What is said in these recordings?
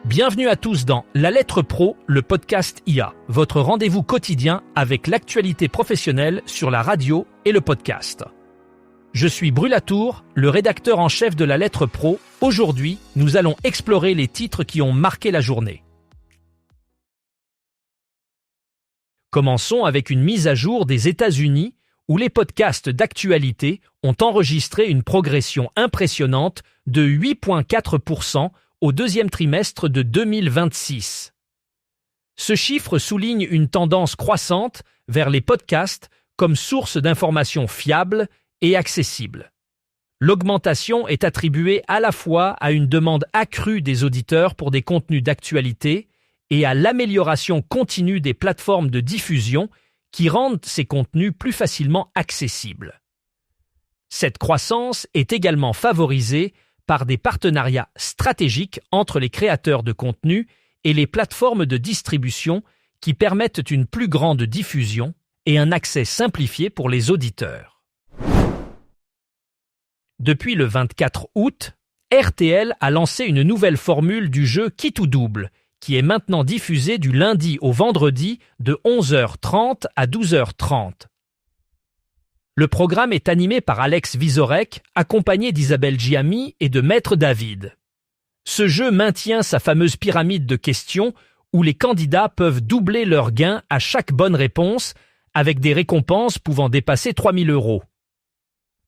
Bienvenue à tous dans La Lettre Pro, le podcast IA, votre rendez-vous quotidien avec l'actualité professionnelle sur la radio et le podcast. Je suis Brulatour, le rédacteur en chef de La Lettre Pro. Aujourd'hui, nous allons explorer les titres qui ont marqué la journée. Commençons avec une mise à jour des États-Unis où les podcasts d'actualité ont enregistré une progression impressionnante de 8,4% au deuxième trimestre de 2026. Ce chiffre souligne une tendance croissante vers les podcasts comme source d'informations fiables et accessibles. L'augmentation est attribuée à la fois à une demande accrue des auditeurs pour des contenus d'actualité et à l'amélioration continue des plateformes de diffusion qui rendent ces contenus plus facilement accessibles. Cette croissance est également favorisée par des partenariats stratégiques entre les créateurs de contenu et les plateformes de distribution qui permettent une plus grande diffusion et un accès simplifié pour les auditeurs. Depuis le 24 août, RTL a lancé une nouvelle formule du jeu Qui tout double, qui est maintenant diffusé du lundi au vendredi de 11h30 à 12h30. Le programme est animé par Alex Vizorek, accompagné d'Isabelle Giami et de Maître David. Ce jeu maintient sa fameuse pyramide de questions où les candidats peuvent doubler leurs gains à chaque bonne réponse avec des récompenses pouvant dépasser 3 000 €.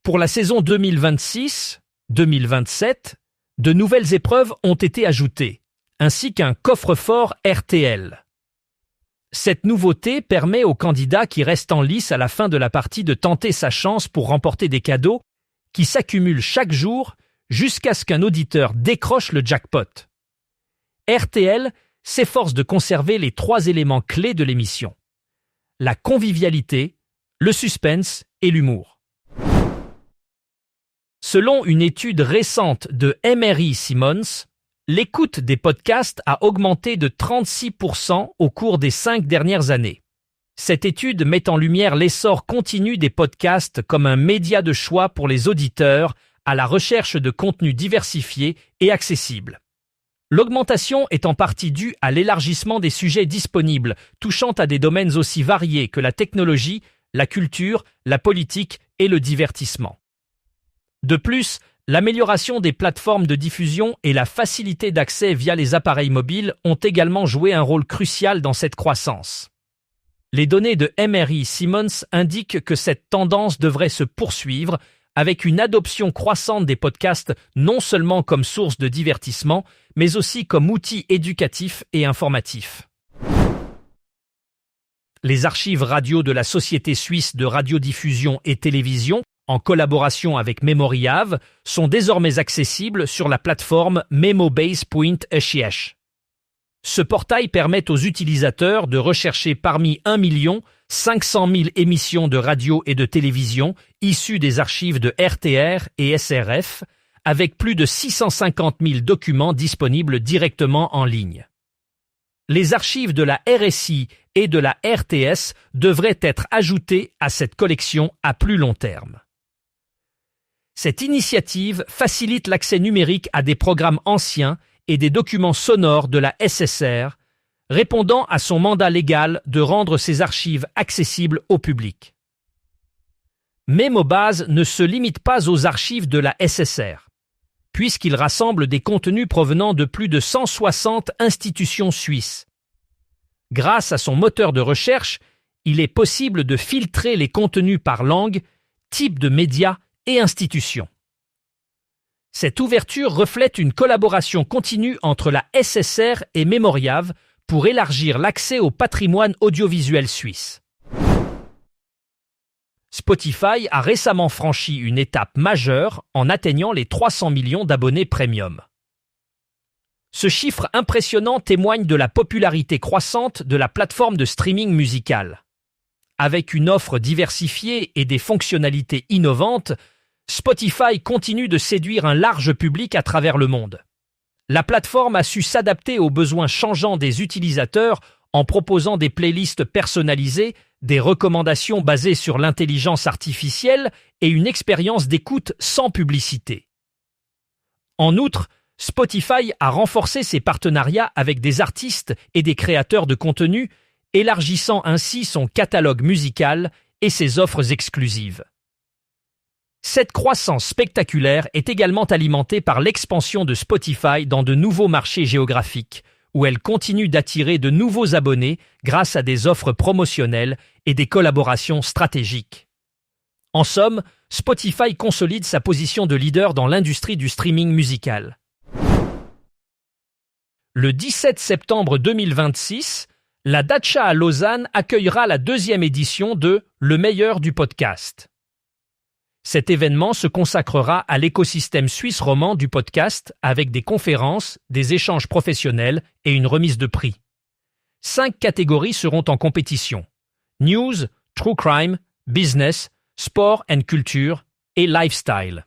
Pour la saison 2026-2027, de nouvelles épreuves ont été ajoutées, ainsi qu'un coffre-fort RTL. Cette nouveauté permet aux candidats qui restent en lice à la fin de la partie de tenter sa chance pour remporter des cadeaux qui s'accumulent chaque jour jusqu'à ce qu'un auditeur décroche le jackpot. RTL s'efforce de conserver les 3 éléments clés de l'émission: la convivialité, le suspense et l'humour. Selon une étude récente de Emery Simons, l'écoute des podcasts a augmenté de 36% au cours des 5 dernières années. Cette étude met en lumière l'essor continu des podcasts comme un média de choix pour les auditeurs à la recherche de contenus diversifiés et accessibles. L'augmentation est en partie due à l'élargissement des sujets disponibles, touchant à des domaines aussi variés que la technologie, la culture, la politique et le divertissement. De plus, l'amélioration des plateformes de diffusion et la facilité d'accès via les appareils mobiles ont également joué un rôle crucial dans cette croissance. Les données de Emery Simons indiquent que cette tendance devrait se poursuivre avec une adoption croissante des podcasts non seulement comme source de divertissement, mais aussi comme outil éducatif et informatif. Les archives radio de la Société suisse de radiodiffusion et télévision, en collaboration avec Memoriav, sont désormais accessibles sur la plateforme memobase.ch. Ce portail permet aux utilisateurs de rechercher parmi 1 500 000 émissions de radio et de télévision issues des archives de RTR et SRF, avec plus de 650 000 documents disponibles directement en ligne. Les archives de la RSI et de la RTS devraient être ajoutées à cette collection à plus long terme. Cette initiative facilite l'accès numérique à des programmes anciens et des documents sonores de la SSR, répondant à son mandat légal de rendre ces archives accessibles au public. Memobase ne se limite pas aux archives de la SSR, puisqu'il rassemble des contenus provenant de plus de 160 institutions suisses. Grâce à son moteur de recherche, il est possible de filtrer les contenus par langue, type de médias et institutions. Cette ouverture reflète une collaboration continue entre la SSR et Memoriav pour élargir l'accès au patrimoine audiovisuel suisse. Spotify a récemment franchi une étape majeure en atteignant les 300 millions d'abonnés premium. Ce chiffre impressionnant témoigne de la popularité croissante de la plateforme de streaming musical. Avec une offre diversifiée et des fonctionnalités innovantes, Spotify continue de séduire un large public à travers le monde. La plateforme a su s'adapter aux besoins changeants des utilisateurs en proposant des playlists personnalisées, des recommandations basées sur l'intelligence artificielle et une expérience d'écoute sans publicité. En outre, Spotify a renforcé ses partenariats avec des artistes et des créateurs de contenu, élargissant ainsi son catalogue musical et ses offres exclusives. Cette croissance spectaculaire est également alimentée par l'expansion de Spotify dans de nouveaux marchés géographiques, où elle continue d'attirer de nouveaux abonnés grâce à des offres promotionnelles et des collaborations stratégiques. En somme, Spotify consolide sa position de leader dans l'industrie du streaming musical. Le 17 septembre 2026, la Dacha à Lausanne accueillera la 2e édition de Le meilleur du podcast. Cet événement se consacrera à l'écosystème suisse romand du podcast avec des conférences, des échanges professionnels et une remise de prix. 5 catégories seront en compétition: News, True Crime, Business, Sport and Culture et Lifestyle.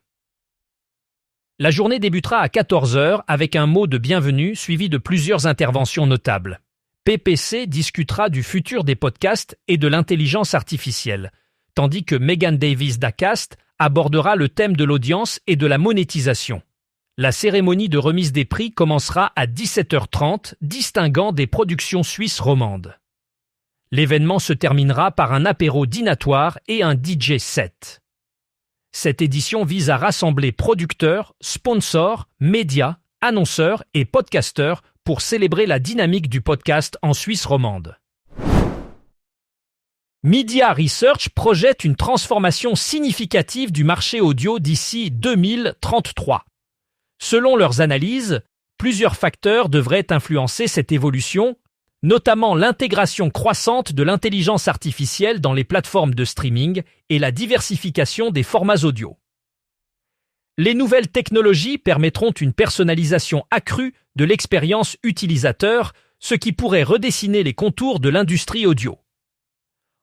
La journée débutera à 14h avec un mot de bienvenue suivi de plusieurs interventions notables. PPC discutera du futur des podcasts et de l'intelligence artificielle, tandis que Megan Davis d'Acast abordera le thème de l'audience et de la monétisation. La cérémonie de remise des prix commencera à 17h30, distinguant des productions suisses romandes. L'événement se terminera par un apéro dînatoire et un DJ set. Cette édition vise à rassembler producteurs, sponsors, médias, annonceurs et podcasteurs pour célébrer la dynamique du podcast en Suisse romande. Media Research projette une transformation significative du marché audio d'ici 2033. Selon leurs analyses, plusieurs facteurs devraient influencer cette évolution, notamment l'intégration croissante de l'intelligence artificielle dans les plateformes de streaming et la diversification des formats audio. Les nouvelles technologies permettront une personnalisation accrue de l'expérience utilisateur, ce qui pourrait redessiner les contours de l'industrie audio.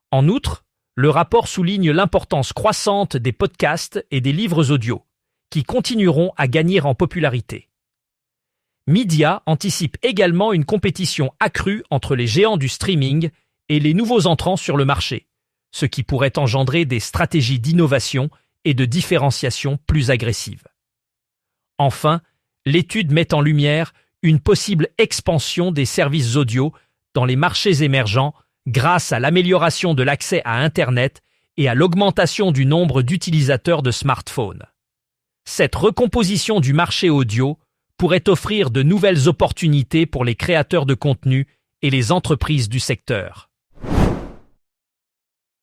En outre, le rapport souligne l'importance croissante des podcasts et des livres audio, qui continueront à gagner en popularité. Media anticipe également une compétition accrue entre les géants du streaming et les nouveaux entrants sur le marché, ce qui pourrait engendrer des stratégies d'innovation et de différenciation plus agressives. Enfin, l'étude met en lumière une possible expansion des services audio dans les marchés émergents grâce à l'amélioration de l'accès à Internet et à l'augmentation du nombre d'utilisateurs de smartphones. Cette recomposition du marché audio pourrait offrir de nouvelles opportunités pour les créateurs de contenu et les entreprises du secteur.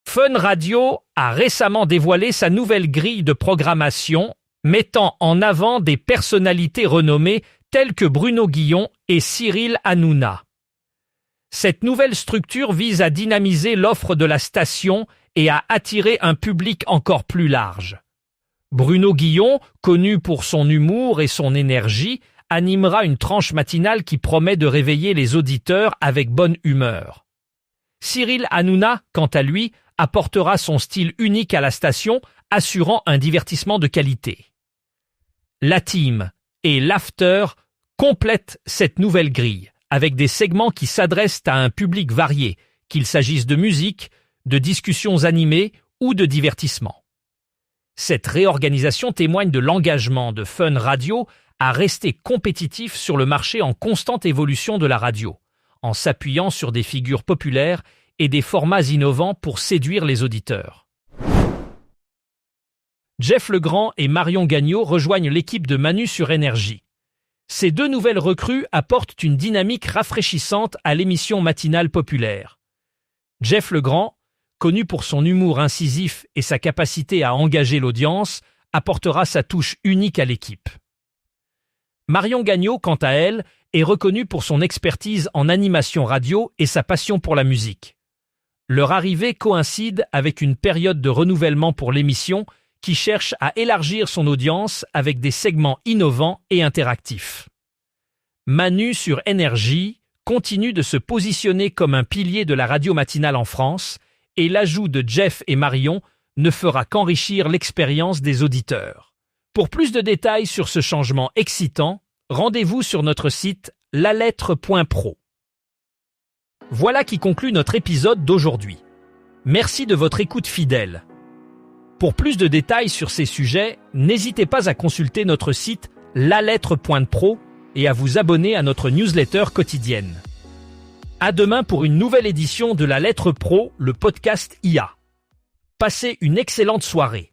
Fun Radio a récemment dévoilé sa nouvelle grille de programmation, mettant en avant des personnalités renommées telles que Bruno Guillon et Cyril Hanouna. Cette nouvelle structure vise à dynamiser l'offre de la station et à attirer un public encore plus large. Bruno Guillon, connu pour son humour et son énergie, animera une tranche matinale qui promet de réveiller les auditeurs avec bonne humeur. Cyril Hanouna, quant à lui, apportera son style unique à la station, assurant un divertissement de qualité. La team et l'after complètent cette nouvelle grille, avec des segments qui s'adressent à un public varié, qu'il s'agisse de musique, de discussions animées ou de divertissement. Cette réorganisation témoigne de l'engagement de Fun Radio à rester compétitif sur le marché en constante évolution de la radio, en s'appuyant sur des figures populaires et des formats innovants pour séduire les auditeurs. Jeff Legrand et Marion Gagnon rejoignent l'équipe de Manu sur Énergie. Ces 2 nouvelles recrues apportent une dynamique rafraîchissante à l'émission matinale populaire. Jeff Legrand, connu pour son humour incisif et sa capacité à engager l'audience, apportera sa touche unique à l'équipe. Marion Gagnon, quant à elle, est reconnue pour son expertise en animation radio et sa passion pour la musique. Leur arrivée coïncide avec une période de renouvellement pour l'émission qui cherche à élargir son audience avec des segments innovants et interactifs. Manu sur Énergie continue de se positionner comme un pilier de la radio matinale en France et l'ajout de Jeff et Marion ne fera qu'enrichir l'expérience des auditeurs. Pour plus de détails sur ce changement excitant, rendez-vous sur notre site lalettre.pro. Voilà qui conclut notre épisode d'aujourd'hui. Merci de votre écoute fidèle. Pour plus de détails sur ces sujets, n'hésitez pas à consulter notre site lalettre.pro et à vous abonner à notre newsletter quotidienne. À demain pour une nouvelle édition de La Lettre Pro, le podcast IA. Passez une excellente soirée.